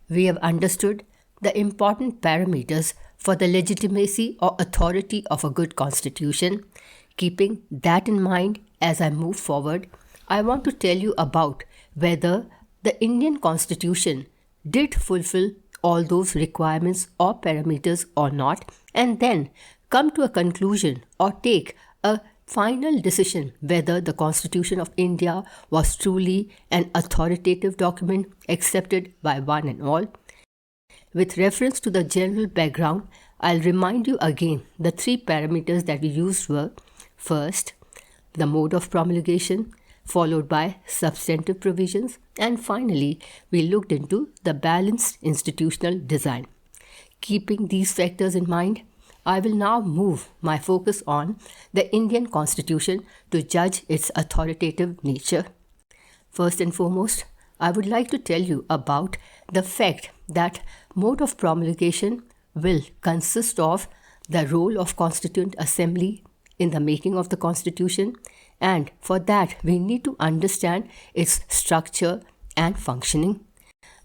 we have understood the important parameters for the legitimacy or authority of a good constitution. Keeping that in mind, as I move forward, I want to tell you about whether the Indian Constitution did fulfill all those requirements or parameters or not, and then come to a conclusion or take a final decision whether the Constitution of India was truly an authoritative document accepted by one and all. With reference to the general background, I'll remind you again the three parameters that we used were: first, the mode of promulgation, followed by substantive provisions, and finally, we looked into the balanced institutional design. Keeping these factors in mind, I will now move my focus on the Indian Constitution to judge its authoritative nature. First and foremost, I would like to tell you about the fact that mode of promulgation will consist of the role of Constituent Assembly in the making of the Constitution, and for that we need to understand its structure and functioning.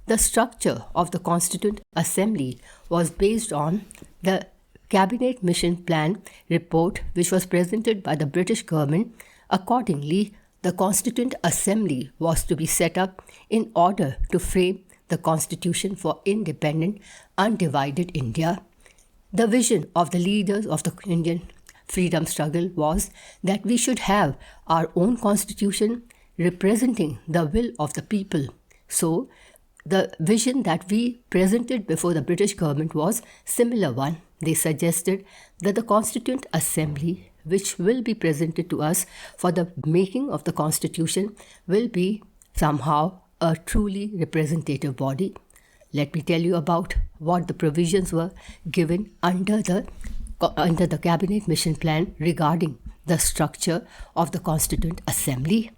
The structure of the Constituent Assembly was based on the Cabinet Mission Plan report which was presented by the British government. Accordingly, the Constituent Assembly was to be set up in order to frame the Constitution for independent, undivided India. The vision of the leaders of the Indian freedom struggle was that we should have our own constitution representing the will of the people. So, the vision that we presented before the British government was similar one. They suggested that the Constituent Assembly, which will be presented to us for the making of the Constitution, will be somehow a truly representative body. Let me tell you about what the provisions were given under the Cabinet Mission Plan regarding the structure of the Constituent Assembly.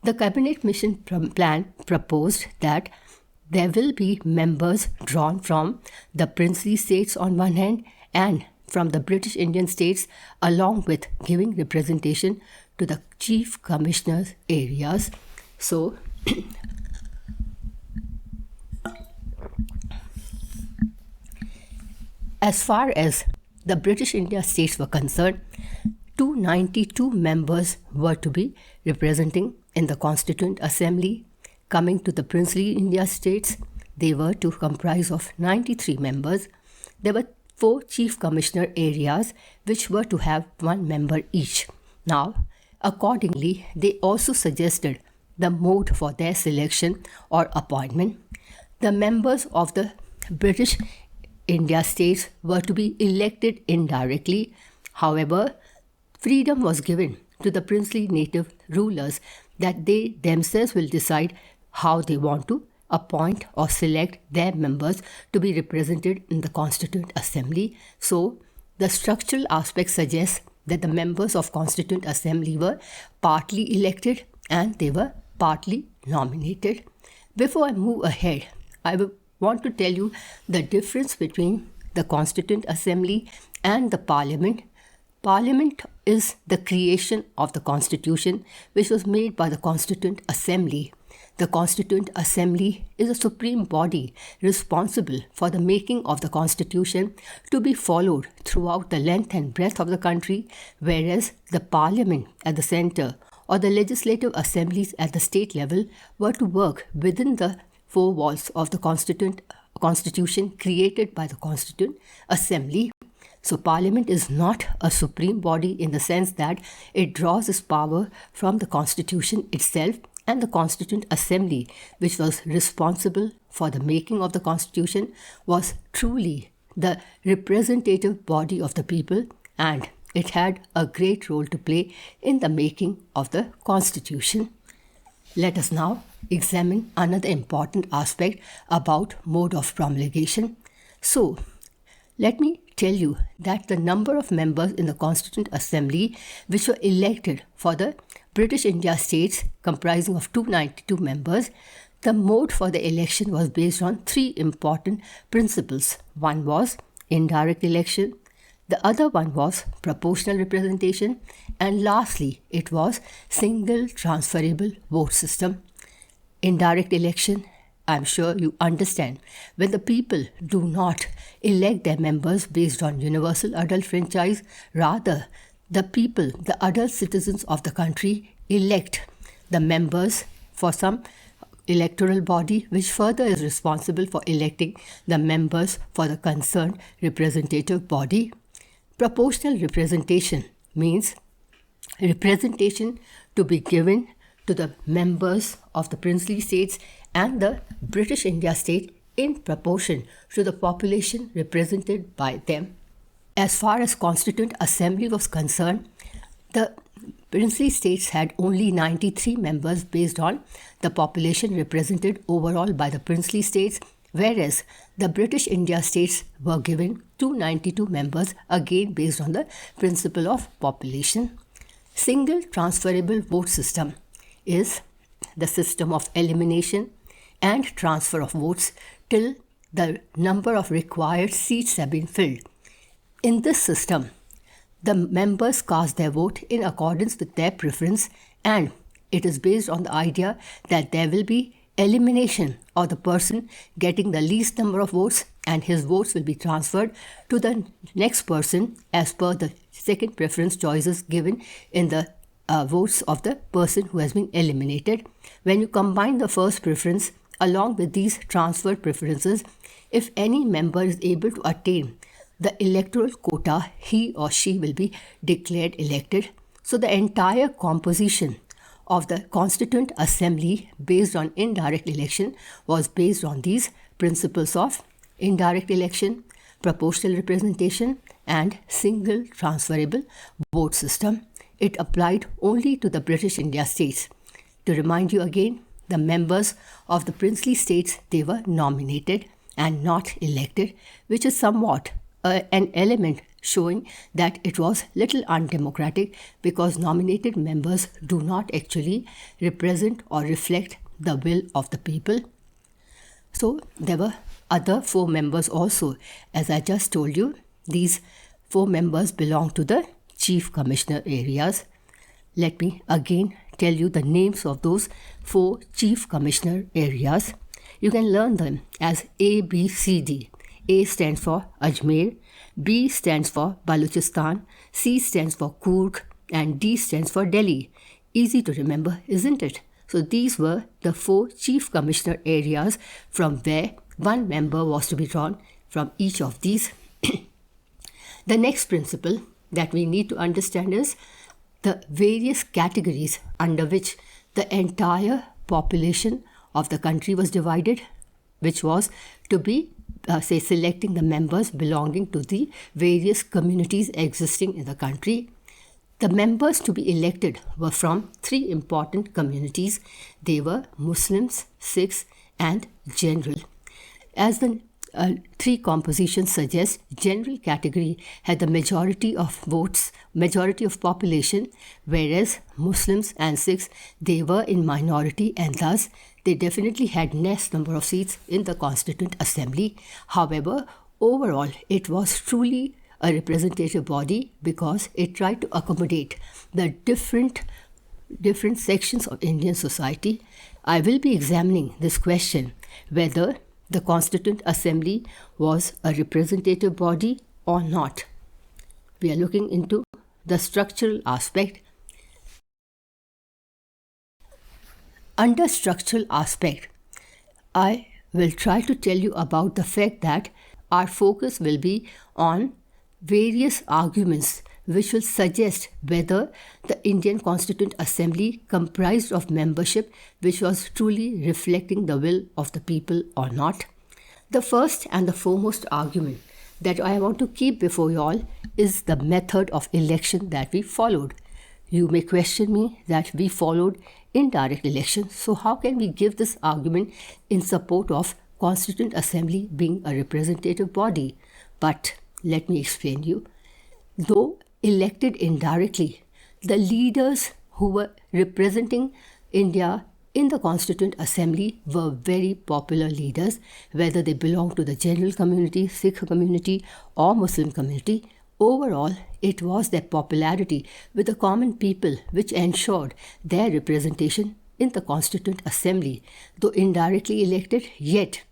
The Cabinet Mission Plan proposed that there will be members drawn from the princely states on one hand and from the British Indian states, along with giving representation to the Chief Commissioner's areas. So, as far as the British India states were concerned, 292 members were to be representing in the Constituent Assembly. Coming to the princely India states, they were to comprise of 93 members. There were 4 chief commissioner areas which were to have 1 member each. Now, accordingly, they also suggested the mode for their selection or appointment. The members of the British India states were to be elected indirectly. However, freedom was given to the princely native rulers that they themselves will decide how they want to appoint or select their members to be represented in the Constituent Assembly. So, the structural aspect suggests that the members of Constituent Assembly were partly elected and they were partly nominated. Before I move ahead, I want to tell you the difference between the Constituent Assembly and the Parliament. Parliament is the creation of the Constitution which was made by the Constituent Assembly. The Constituent Assembly is a supreme body responsible for the making of the Constitution to be followed throughout the length and breadth of the country, whereas the Parliament at the centre or the legislative assemblies at the state level were to work within the 4 walls of the Constitution created by the Constituent Assembly. So Parliament is not a supreme body in the sense that it draws its power from the Constitution itself, and the Constituent Assembly, which was responsible for the making of the Constitution, was truly the representative body of the people, and it had a great role to play in the making of the Constitution. Let us now examine another important aspect about mode of promulgation. So, let me tell you that the number of members in the Constituent Assembly which were elected for the British India states comprising of 292 members, the mode for the election was based on 3 important principles. One was indirect election, the other one was proportional representation, and lastly, it was single transferable vote system. Indirect election I'm sure you understand, when the people do not elect their members based on universal adult franchise, rather, the people, the adult citizens of the country, elect the members for some electoral body which further is responsible for electing the members for the concerned representative body. Proportional representation means representation to be given to the members of the princely states and the British India state in proportion to the population represented by them. As far as Constituent Assembly was concerned, the princely states had only 93 members based on the population represented overall by the princely states, whereas the British India states were given 292 members, again based on the principle of population. Single transferable vote system is the system of elimination and transfer of votes till the number of required seats have been filled. In this system, the members cast their vote in accordance with their preference, and it is based on the idea that there will be elimination of the person getting the least number of votes, and his votes will be transferred to the next person as per the second preference choices given in the votes of the person who has been eliminated. When you combine the first preference along with these transferred preferences, if any member is able to attain the electoral quota, he or she will be declared elected. So the entire composition of the Constituent Assembly based on indirect election was based on these principles of indirect election, proportional representation, and single transferable vote system. It applied only to the British India states. To remind you again, the members of the princely states, they were nominated and not elected, which is somewhat an element showing that it was little undemocratic, because nominated members do not actually represent or reflect the will of the people. So there were other 4 members also. As I just told you, these 4 members belong to the Chief Commissioner areas. Let me again tell you the names of those 4 Chief Commissioner areas. You can learn them as A, B, C, D. A stands for Ajmer, B stands for Balochistan, C stands for Coorg, and D stands for Delhi. Easy to remember, isn't it? So these were the 4 Chief Commissioner areas from where one member was to be drawn from each of these. The next principle that we need to understand is the various categories under which the entire population of the country was divided, which was to be selecting the members belonging to the various communities existing in the country. The members to be elected were from 3 important communities. They were Muslims, Sikhs, and General. As the 3 compositions suggest, general category had the majority of votes, majority of population, whereas Muslims and Sikhs, they were in minority, and thus they definitely had less number of seats in the Constituent Assembly. However, overall, it was truly a representative body because it tried to accommodate the different sections of Indian society. I will be examining this question, whether the Constituent Assembly was a representative body or not. We are looking into the structural aspect. Under structural aspect, I will try to tell you about the fact that our focus will be on various arguments which will suggest whether the Indian Constituent Assembly comprised of membership which was truly reflecting the will of the people or not. The first and the foremost argument that I want to keep before you all is the method of election that we followed. You may question me that we followed indirect election, so how can we give this argument in support of Constituent Assembly being a representative body? But let me explain you. Though elected indirectly, the leaders who were representing India in the Constituent Assembly were very popular leaders, whether they belonged to the general community, Sikh community, or Muslim community. Overall, it was their popularity with the common people which ensured their representation in the Constituent Assembly, though indirectly elected, yet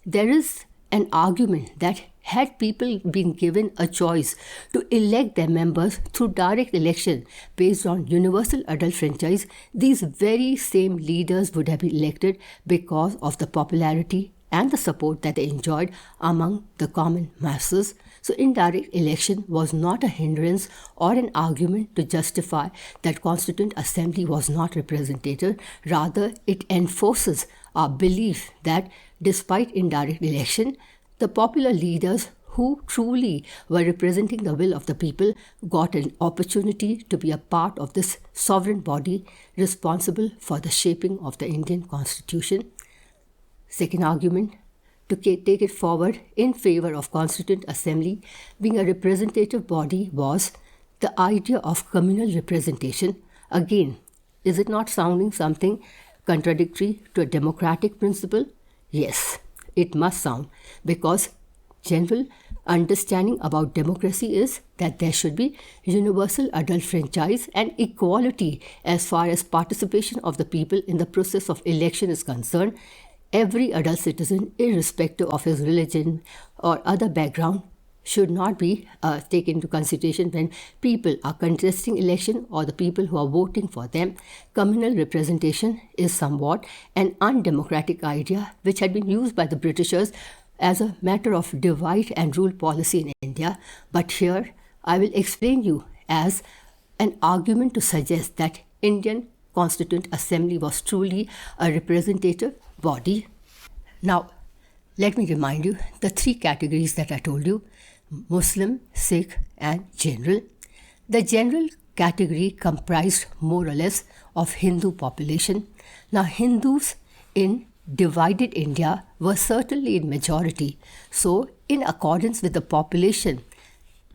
there is an argument that had people been given a choice to elect their members through direct election based on universal adult franchise, these very same leaders would have been elected because of the popularity and the support that they enjoyed among the common masses. So indirect election was not a hindrance or an argument to justify that Constituent Assembly was not representative. Rather, it enforces our belief that despite indirect election, the popular leaders who truly were representing the will of the people got an opportunity to be a part of this sovereign body responsible for the shaping of the Indian Constitution. Second argument, to take it forward in favor of Constituent Assembly being a representative body was the idea of communal representation. Again, is it not sounding something contradictory to a democratic principle? Yes, it must sound, because general understanding about democracy is that there should be universal adult franchise and equality as far as participation of the people in the process of election is concerned. Every adult citizen, irrespective of his religion or other background, should not be taken into consideration when people are contesting election or the people who are voting for them. Communal representation is somewhat an undemocratic idea which had been used by the Britishers as a matter of divide and rule policy in India. But here I will explain you as an argument to suggest that Indian Constituent Assembly was truly a representative body. Now, let me remind you the three categories that I told you: Muslim, Sikh, and general. The general category comprised more or less of Hindu population. Now, Hindus in divided India were certainly in majority. So, in accordance with the population,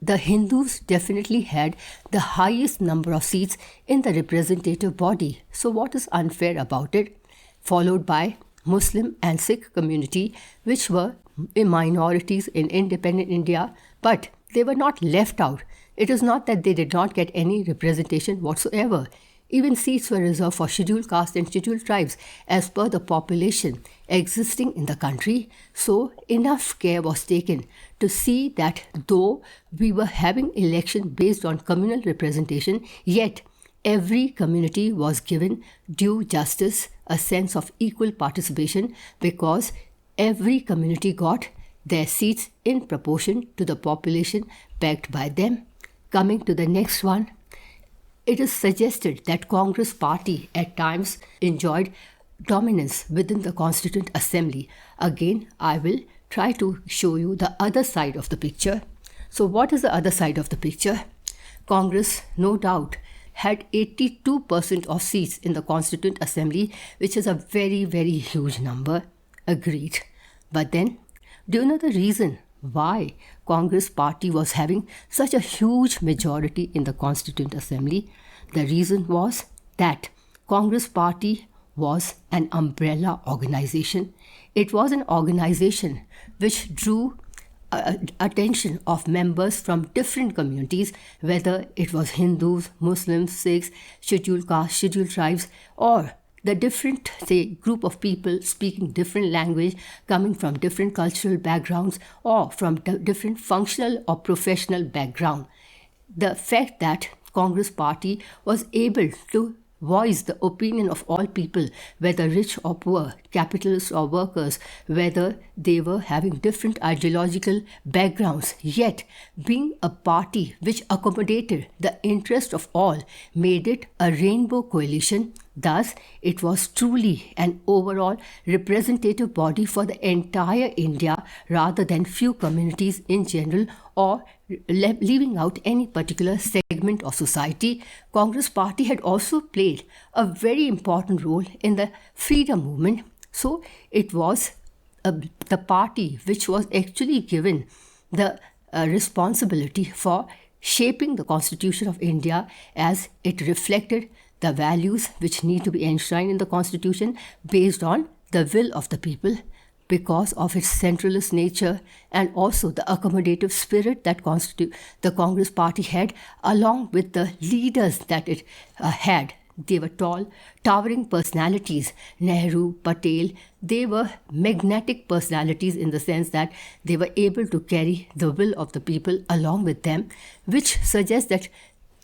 the Hindus definitely had the highest number of seats in the representative body. So what is unfair about it? Followed by Muslim and Sikh community, which were minorities in independent India, but they were not left out. It is not that they did not get any representation whatsoever. Even seats were reserved for scheduled castes and scheduled tribes as per the population existing in the country. So enough care was taken to see that though we were having election based on communal representation, yet every community was given due justice, a sense of equal participation, because every community got their seats in proportion to the population backed by them. Coming to the next one, it is suggested that Congress party at times enjoyed dominance within the Constituent Assembly. Again, I will try to show you the other side of the picture. So what is the other side of the picture? Congress, no doubt, had 82% of seats in the Constituent Assembly, which is a very, very huge number. Agreed. But then, do you know the reason why Congress party was having such a huge majority in the Constituent Assembly? The reason was that Congress party was an umbrella organization. It was an organization which drew attention of members from different communities, whether it was Hindus, Muslims, Sikhs, scheduled castes, scheduled tribes, or the different, say, group of people speaking different language, coming from different cultural backgrounds, or from different functional or professional background. The fact that Congress party was able to voice the opinion of all people, whether rich or poor, capitalists or workers, whether they were having different ideological backgrounds, yet being a party which accommodated the interest of all, made it a rainbow coalition. Thus, it was truly an overall representative body for the entire India rather than few communities in general, or leaving out any particular segment of society. Congress party had also played a very important role in the freedom movement. So it was the party which was actually given the responsibility for shaping the Constitution of India as it reflected the values which need to be enshrined in the Constitution based on the will of the people, because of its centralist nature and also the accommodative spirit that the Congress party had, along with the leaders that it had. They were tall, towering personalities. Nehru, Patel, they were magnetic personalities in the sense that they were able to carry the will of the people along with them, which suggests that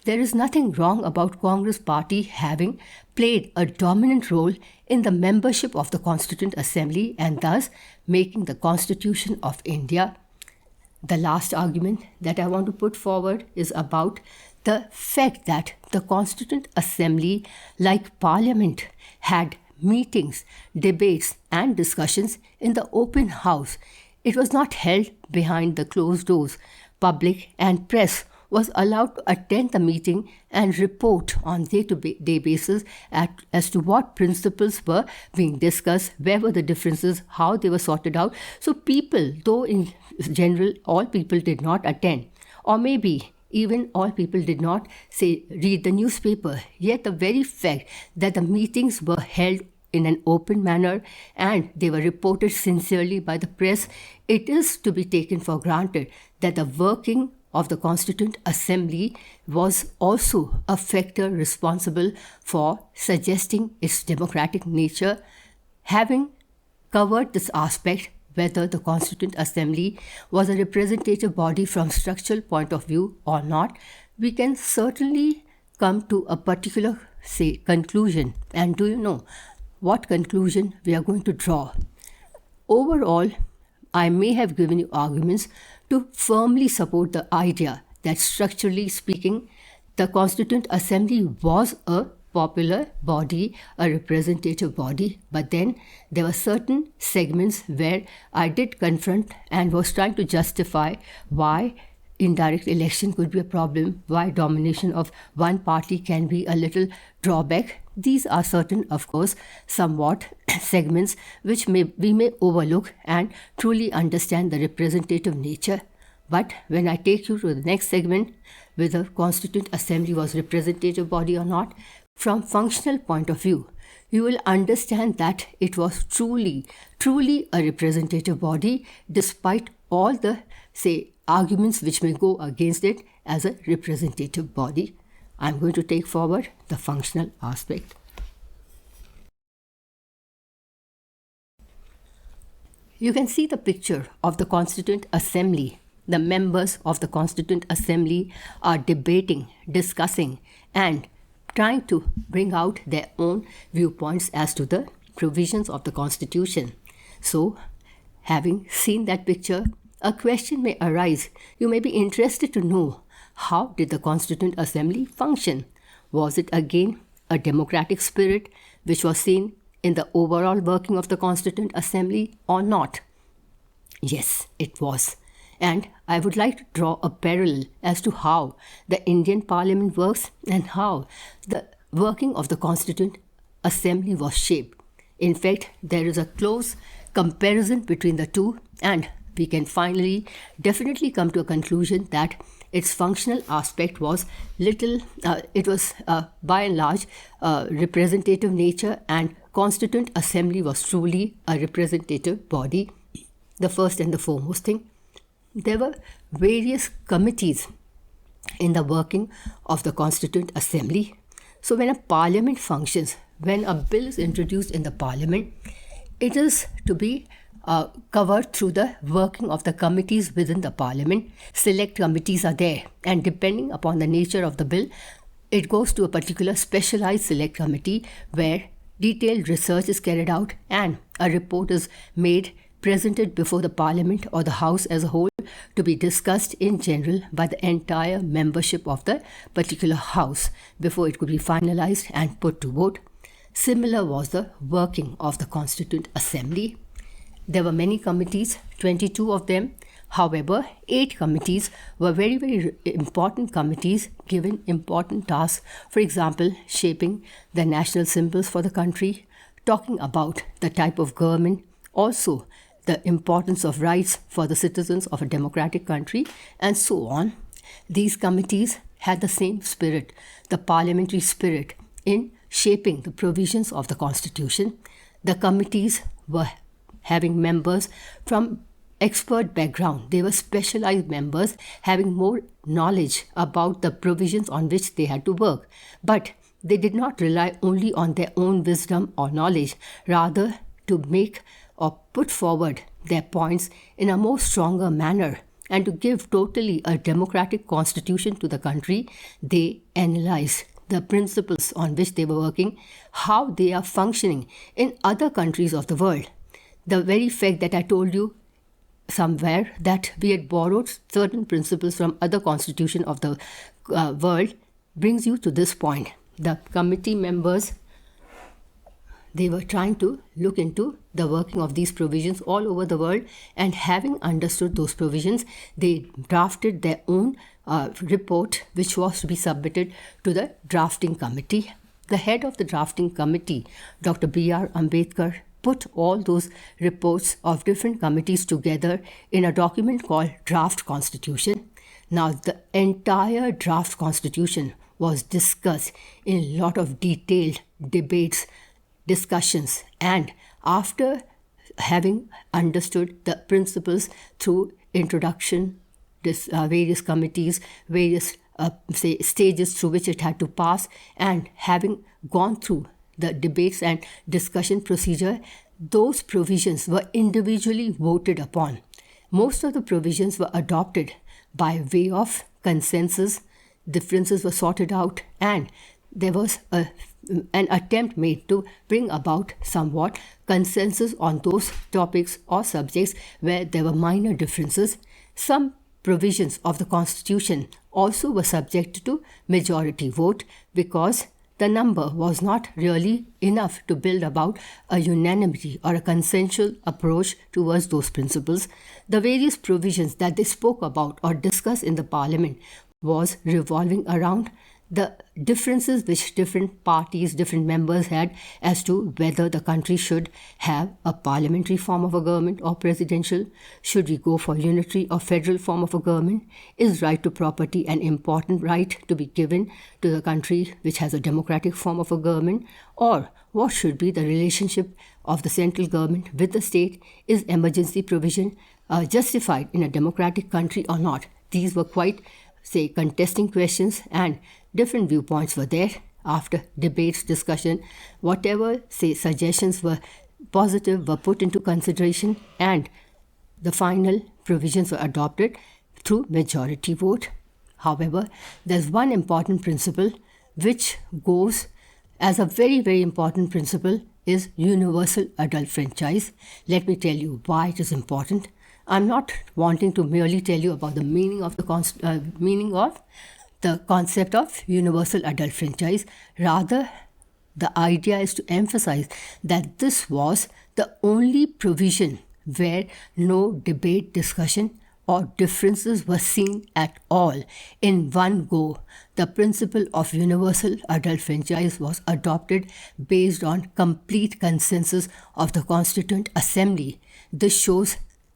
there is nothing wrong about Congress party having played a dominant role in the membership of the Constituent Assembly and thus making the Constitution of India. The last argument that I want to put forward is about the fact that the Constituent Assembly, like Parliament, had meetings, debates, and discussions in the open house. It was not held behind the closed doors. Public and press was allowed to attend the meeting and report on day-to-day basis as to what principles were being discussed, where were the differences, how they were sorted out. So people, though in general all people did not attend, or maybe even all people did not read the newspaper, yet the very fact that the meetings were held in an open manner and they were reported sincerely by the press, it is to be taken for granted that the working of the Constituent Assembly was also a factor responsible for suggesting its democratic nature. Having covered this aspect, whether the Constituent Assembly was a representative body from structural point of view or not, we can certainly come to a particular, conclusion. And do you know what conclusion we are going to draw? Overall, I may have given you arguments to firmly support the idea that structurally speaking, the Constituent Assembly was a popular body, a representative body, but then there were certain segments where I did confront and was trying to justify why indirect election could be a problem, why domination of one party can be a little drawback. These are certain, of course, somewhat segments which we may overlook and truly understand the representative nature. But when I take you to the next segment, whether Constituent Assembly was representative body or not, from functional point of view, you will understand that it was truly a representative body, despite all the, arguments which may go against it as a representative body. I'm going to take forward the functional aspect. You can see the picture of the Constituent Assembly. The members of the Constituent Assembly are debating, discussing, and trying to bring out their own viewpoints as to the provisions of the Constitution. So, having seen that picture, a question may arise. You may be interested to know, how did the Constituent Assembly function? Was it again a democratic spirit which was seen in the overall working of the Constituent Assembly or not? Yes, it was. And I would like to draw a parallel as to how the Indian Parliament works and how the working of the Constituent Assembly was shaped. In fact, there is a close comparison between the two, and we can finally definitely come to a conclusion that its functional aspect was by and large representative nature, and Constituent Assembly was truly a representative body. The first and the foremost thing, there were various committees in the working of the Constituent Assembly. So when a parliament functions, when a bill is introduced in the parliament, it is to be covered through the working of the committees within the parliament. Select committees are there, and depending upon the nature of the bill, it goes to a particular specialized select committee where detailed research is carried out and a report is made, presented before the parliament or the house as a whole to be discussed in general by the entire membership of the particular house before it could be finalized and put to vote. Similar was the working of the Constituent Assembly. There were many committees, 22 of them. However, 8 committees were very, very important committees given important tasks. For example, shaping the national symbols for the country, talking about the type of government, also the importance of rights for the citizens of a democratic country, and so on. These committees had the same spirit, the parliamentary spirit, in shaping the provisions of the Constitution. The committees were having members from expert background. They were specialized members having more knowledge about the provisions on which they had to work. But They did not rely only on their own wisdom or knowledge, rather to make or put forward their points in a more stronger manner and to give totally a democratic constitution to the country. They analyzed the principles on which they were working, how they are functioning in other countries of the world. The very fact that I told you somewhere that we had borrowed certain principles from other constitutions of the world brings you to this point. The committee members, they were trying to look into the working of these provisions all over the world, and having understood those provisions, they drafted their own report, which was to be submitted to the drafting committee. The head of the drafting committee, Dr. B.R. Ambedkar, put all those reports of different committees together in a document called Draft Constitution. Now, the entire draft constitution was discussed in a lot of detailed debates, discussions, and after having understood the principles through introduction, various committees, various stages through which it had to pass, and having gone through the debates and discussion procedure, those provisions were individually voted upon. Most of the provisions were adopted by way of consensus. Differences were sorted out, and there was an attempt made to bring about somewhat consensus on those topics or subjects where there were minor differences. Some provisions of the Constitution also were subject to majority vote because the number was not really enough to build about a unanimity or a consensual approach towards those principles. The various provisions that they spoke about or discussed in the Parliament was revolving around the differences which different parties, different members had as to whether the country should have a parliamentary form of a government or presidential. Should we go for unitary or federal form of a government? Is right to property an important right to be given to the country which has a democratic form of a government? Or what should be the relationship of the central government with the state? Is emergency provision justified in a democratic country or not? These were quite, contesting questions, and different viewpoints were there. After debates, discussion, whatever, suggestions were positive were put into consideration, and the final provisions were adopted through majority vote. However, there's one important principle which goes as a very, very important principle is universal adult franchise. Let me tell you why it is important. I'm not wanting to merely tell you about the meaning of the concept of universal adult franchise. Rather, the idea is to emphasize that this was the only provision where no debate, discussion, or differences were seen at all. In one go, the principle of universal adult franchise was adopted based on complete consensus of the Constituent Assembly. This shows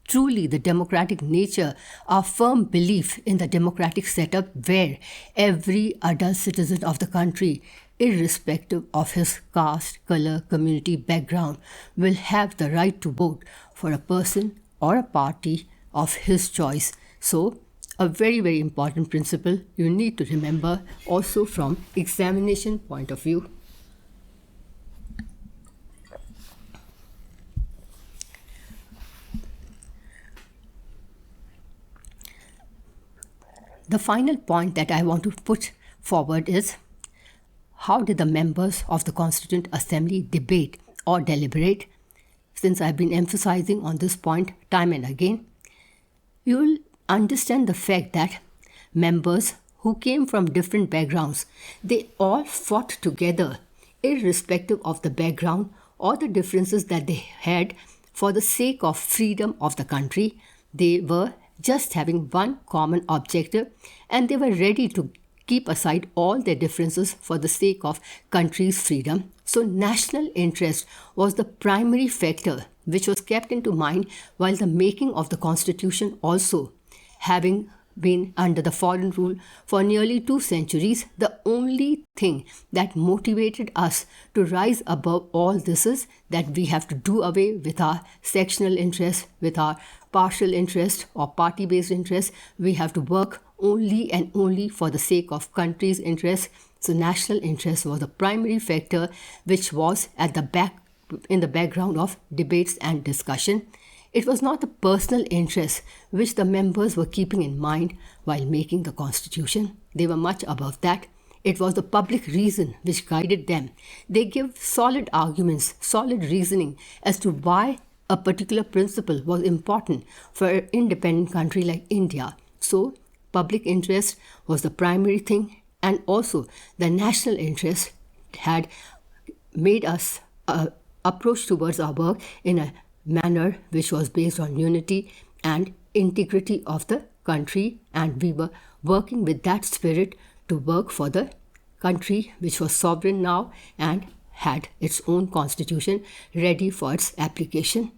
truly the democratic nature, our firm belief in the democratic setup where every adult citizen of the country, irrespective of his caste, color, community, background, will have the right to vote for a person or a party of his choice. So, a very, very important principle you need to remember also from examination point of view. The final point that I want to put forward is how did the members of the Constituent Assembly debate or deliberate? Since I've been emphasizing on this point time and again, you will understand the fact that members who came from different backgrounds, they all fought together, irrespective of the background or the differences that they had, for the sake of freedom of the country. They were just having one common objective, and they were ready to keep aside all their differences for the sake of country's freedom. So national interest was the primary factor which was kept into mind while the making of the Constitution. Also, having been under the foreign rule for nearly 2 centuries, the only thing that motivated us to rise above all this is that we have to do away with our sectional interest, with our partial interest or party-based interest. We have to work only and only for the sake of country's interest, So national interest was the primary factor which was in the background of debates and discussion. It was not the personal interest which the members were keeping in mind while making the constitution. They were much above that. It was the public reason which guided them. They give solid arguments, solid reasoning as to why a particular principle was important for an independent country like India. So, public interest was the primary thing, and also the national interest had made us approach towards our work in a manner which was based on unity and integrity of the country, and we were working with that spirit to work for the country which was sovereign now and had its own constitution ready for its application.